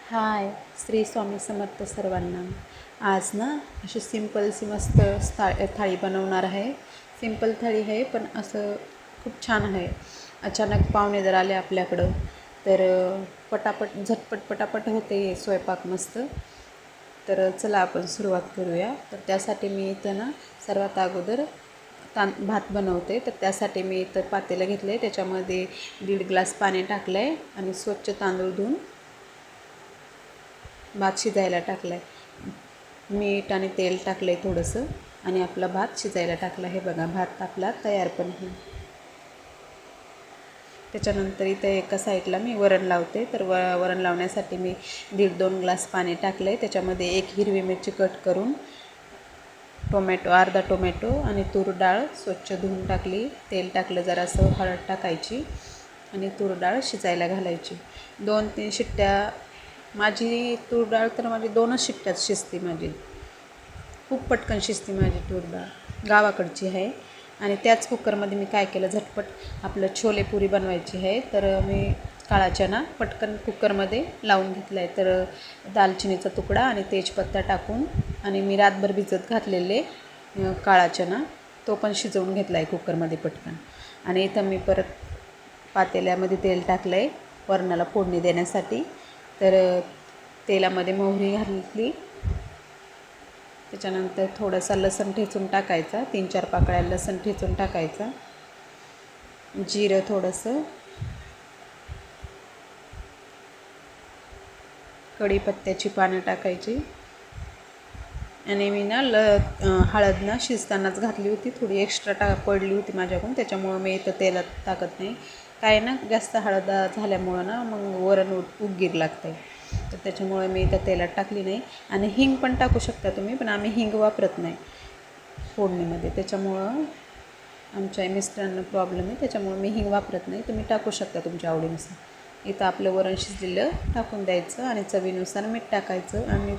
हाय, श्री स्वामी समर्थ सर्वांना. आज ना अशी सिंपलशी मस्त थाळी बनवणार आहे. सिंपल थाळी आहे पण असं खूप छान आहे. अचानक पाहुणे जर आले आपल्याकडं तर पटापट झटपट पटापट होते स्वयंपाक मस्त. तर चला आपण सुरुवात करूया. तर त्यासाठी मी इथं ना सर्वात अगोदर भात बनवते. तर त्यासाठी मी इथं पातेलं घेतलं आहे, त्याच्यामध्ये 1.5 ग्लास पाणी टाकलं आहे आणि स्वच्छ तांदूळ धुवून भात शिजायला टाकला आहे. मीठ आणि तेल टाकलं आहे थोडंसं आणि आपला भात शिजायला टाकला आहे. बघा, भात आपला तयार पण होईल. त्याच्यानंतर इथं एका साईडला मी वरण लावते. तर वरण लावण्यासाठी मी 1.5-2 ग्लास पाणी टाकलं आहे. त्याच्यामध्ये 1 हिरवी मिरची कट करून, अर्धा टोमॅटो आणि तूर डाळ स्वच्छ धुवून टाकली. तेल टाकलं, जरासं हळद टाकायची आणि तूर डाळ शिजायला घालायची. 2-3 शिट्ट्या. माझी तूर डाळ तर माझी 2च शिट्ट्यात शिजते. माझी खूप पटकन शिजते माझी तूर डाळ, गावाकडची आहे. आणि त्याच कुकरमध्ये मी काय केलं, झटपट आपलं छोले पुरी बनवायची आहे. तर मी काळा चणा पटकन कुकरमध्ये लावून घेतला आहे. तर दालचिनीचा तुकडा आणि तेजपत्ता टाकून आणि मी रातभर भिजत घातलेले काळा चणा तो पण शिजवून घेतला आहे कुकरमध्ये पटकन. आणि इथं मी परत पातेल्यामध्ये तेल टाकलं आहे वरणाला फोडणी देण्यासाठी. तर तेलामध्ये मोहरी घातली. त्याच्यानंतर थोडासा लसूण ठेचून टाकायचा, 3-4 पाकळ्या लसूण ठेचून टाकायचा. जिरं थोडंसं, कढीपत्त्याची पानं टाकायची. आणि मी ना हळद ना शिजतानाच घातली होती, थोडी एक्स्ट्रा पडली होती माझ्याकडून, त्याच्यामुळं मी इथं तेलात टाकत नाही. काय ना जास्त हळद झाल्यामुळं ना मग वरण उग्गीर लागतं आहे. तर त्याच्यामुळे मी इथं तेलात टाकली नाही. आणि हिंग पण टाकू शकता तुम्ही, पण आम्ही हिंग वापरत नाही फोडणीमध्ये. त्याच्यामुळं आमच्या मिस्टरांना प्रॉब्लेम आहे, त्याच्यामुळं मी हिंग वापरत नाही. तुम्ही टाकू शकता तुमच्या आवडीनुसार. इथं आपलं वरण शिजलेलं टाकून द्यायचं आणि चवीनुसार मीठ टाकायचं आणि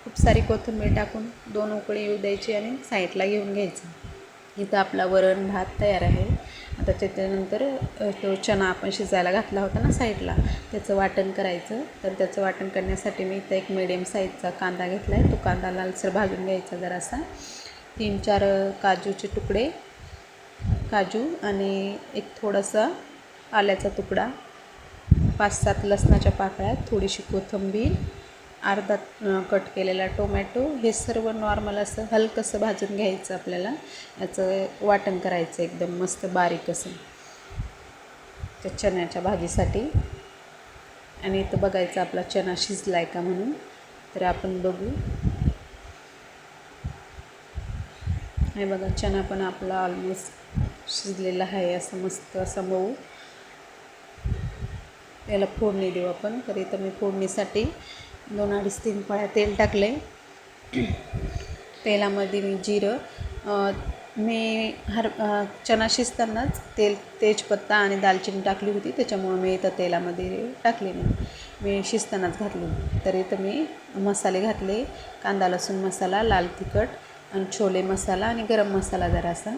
खूप सारी कोथिंबीर टाकून 2 उकळी येऊ द्यायची आणि साईडला घेऊन घ्यायचं. इथं आपला वरण भात तयार आहे. आता त्याच्यानंतर तो चणा आपण शिजायला घातला होता ना साईडला, त्याचं वाटण करायचं. तर त्याचं वाटण करण्यासाठी मी इथं एक मिडियम साईजचा कांदा घेतला आहे. तो कांदा लालसर भाजून घ्यायचा जरासा. 3-4 काजूचे तुकडे, काजू आणि एक थोडासा आल्याचा तुकडा, 5-7 लसणाच्या पाकळ्या, थोडीशी कोथिंबीर, अर्धा कट केलेला टोमॅटो. हे सर्व नॉर्मल असं हलकंसं भाजून घ्यायचं आपल्याला. याचं वाटण करायचं एकदम मस्त बारीक असं त्या चण्याच्या भाजीसाठी. आणि इथं बघायचं आपला चणा शिजला आहे का म्हणून. तर आपण बघू. हे बघा, चणा पण आपला ऑलमोस्ट शिजलेला आहे, असं मस्त असं मऊ. त्याला फोडणी देऊ आपण. तर इथं मी फोडणीसाठी 2-2.5-3 पळ्या तेल टाकले. तेलामध्ये मी जिरं, मी चणा शिजतानाच तेजपत्ता आणि दालचिनी टाकली होती, त्याच्यामुळं मी इथं तेलामध्ये टाकली नाही, मी शिजतानाच घातली. तर इथं मी मसाले घातले, कांदा लसूण मसाला, लाल तिखट आणि छोले मसाला आणि गरम मसाला जरासा.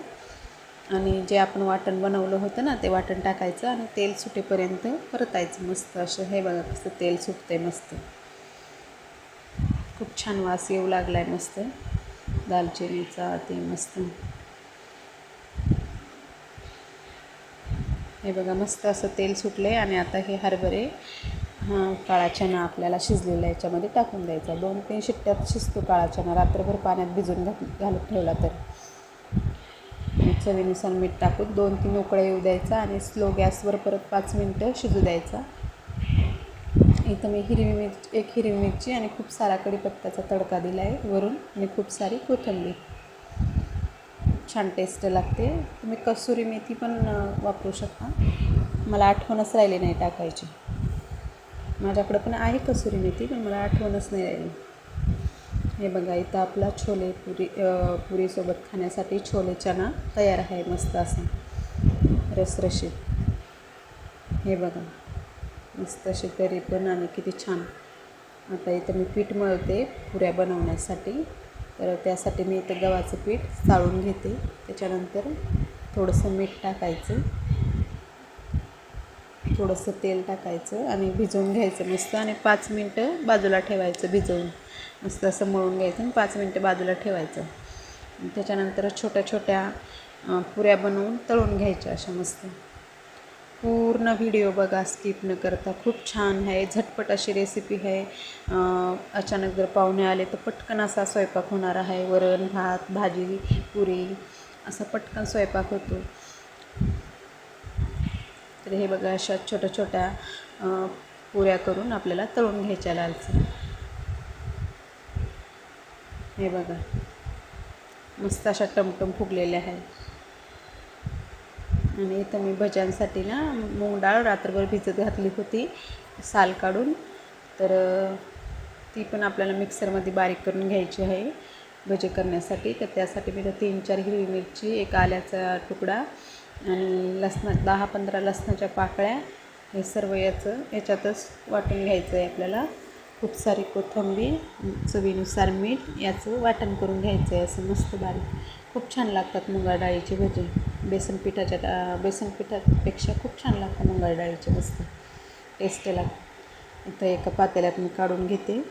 आणि जे आपण वाटण बनवलं होतं ना, ते वाटण टाकायचं आणि तेल सुटेपर्यंत परतायचं मस्त असं. हे बघा कसं तेल सुटतंय मस्त, खूप छान वास येऊ लागला आहे मस्त दालचिनीचा ते मस्त. हे बघा मस्त असं तेल सुटलं आहे. आणि आता हे हरभरे काळा चणा आपल्याला शिजलेला याच्यामध्ये टाकून द्यायचा. 2-3 शिट्ट्यात शिजतो काळा चणा, रात्रभर पाण्यात भिजून घालत ठेवला तर. चवीनुसार मीठ टाकून 2-3 उकळ्या येऊ द्यायचा आणि स्लो गॅसवर परत 5 मिनटं शिजू द्यायचा. इथं मी एक हिरवी मिरची आणि खूप सारा कढीपत्त्याचा तडका दिला आहे वरून आणि खूप सारी कोथिंबीर. छान टेस्ट लागते. तुम्ही कसुरी मेथी पण वापरू शकता, मला आठवणच राहिली नाही टाकायची. माझ्याकडं पण आहे कसुरी मेथी, पण मला आठवणच नाही राहिली. हे बघा, इथं आपला छोले पुरीसोबत खाण्यासाठी छोले चणा तयार आहे मस्त असं रसरशीत. हे बघा मस्त अशी तरी पण आणि किती छान. आता इथं मी पीठ मळते पुऱ्या बनवण्यासाठी. तर त्यासाठी मी इथं गव्हाचं पीठ चाळून घेते. त्याच्यानंतर थोडंसं मीठ टाकायचं, थोडंसं तेल टाकायचं आणि भिजवून घ्यायचं मस्त आणि 5 मिनटं बाजूला ठेवायचं भिजवून. मस्त असं मळून घ्यायचं आणि 5 मिनटं बाजूला ठेवायचं. त्याच्यानंतर छोट्या छोट्या पुऱ्या बनवून तळून घ्यायच्या अशा मस्त. पूर्ण व्हिडिओ बघा स्किप न करता, खूप छान आहे, झटपट अशी रेसिपी आहे. अचानक जर पाहुणे आले तर पटकन असा स्वयंपाक होणार आहे. वरण भात भाजी पुरी असा पटकन स्वयंपाक होतो. तर हे बघा अशा छोट्या छोट्या पुऱ्या करून आपल्याला तळून घ्यायच्या लालसर. हे बघा मस्त अशा टमटम फुगलेल्या आहेत. आणि इथं मी भज्यांसाठी ना मूग डाळ रात्रभर भिजत घातली होती साल काढून. तर ती पण आपल्याला मिक्सरमध्ये बारीक करून घ्यायची आहे भजे करण्यासाठी. तर त्यासाठी मी 3-4 हिरवी मिरची, एक आल्याचा तुकडा आणि 10-15 लसणाच्या पाकळ्या, हे सर्व याच्यातच वाटून घ्यायचं आहे आपल्याला. खूप सारी कोथिंबीर, चवीनुसार मीठ याचं वाटण करून घ्यायचं आहे असं मस्त बारीक. खूप छान लागतात मुगा डाळीचे भजे. बेसनपिठापेक्षा खूप छान लागतं मुगा डाळीचे, मस्त टेस्टी लागतं. इथं एका पातेल्यात मी काढून घेते.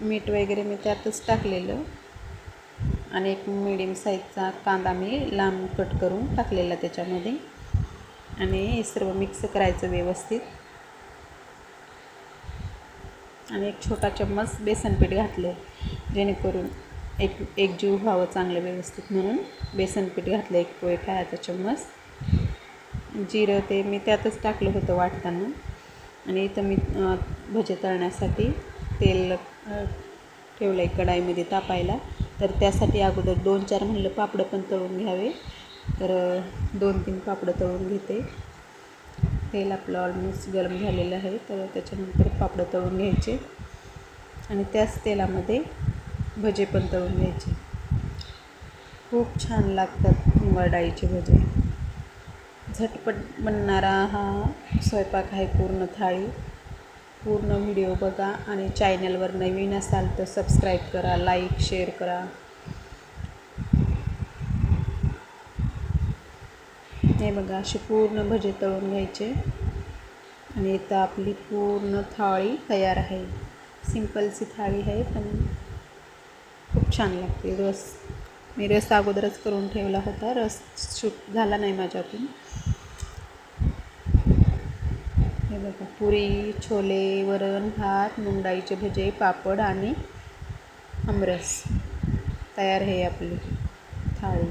मीठ वगैरे मी त्यातच टाकलेलं आणि एक मिडियम साईजचा कांदा मी लांब कट करून टाकलेला त्याच्यामध्ये. आणि हे सर्व मिक्स करायचं व्यवस्थित. आणि एक छोटा चम्मच बेसनपीठ घातले जेणेकरून एक जीव व्हावं चांगलं व्यवस्थित, म्हणून बेसनपीठ घातलं. एक पोहे खायचा चम्मच. जिरं ते मी त्यातच टाकलं होतं वाटताना. आणि इथं मी भजे तळण्यासाठी तेल ठेवलं आहे कढाईमध्ये तापायला. तर त्यासाठी अगोदर 2-4 म्हणलं पापडं पण तळून घ्यावे. तर 2-3 पापडं तळून घेते. तेल आपलं ऑलमोस्ट गरम झालेलं आहे. तर त्याच्यानंतर पापडं तळून घ्यायचे आणि त्याच तेलामध्ये भजे पण तळून घ्यायचे. खूप छान लागतात मुगा डाळीचे भजे. झटपट बनणारा हा स्वयंपाक आहे पूर्ण थाळी. पूर्ण व्हिडिओ बघा आणि चॅनलवर नवीन असाल तर सबस्क्राईब करा, लाईक शेअर करा. हे बघा असे पूर्ण भजे तळून घ्यायचे. आणि इथं आपली पूर्ण थाळी तयार आहे. सिंपलची थाळी आहे पण खूप छान लागते. मी रस अगोदरच करून ठेवला होता, रस शूट झाला नाही माझ्याकडून. हे बघा पुरी, छोले, वरण भात, मूग डाळीचे भजे, पापड आणि आमरस तयार आहे आपली थाळी.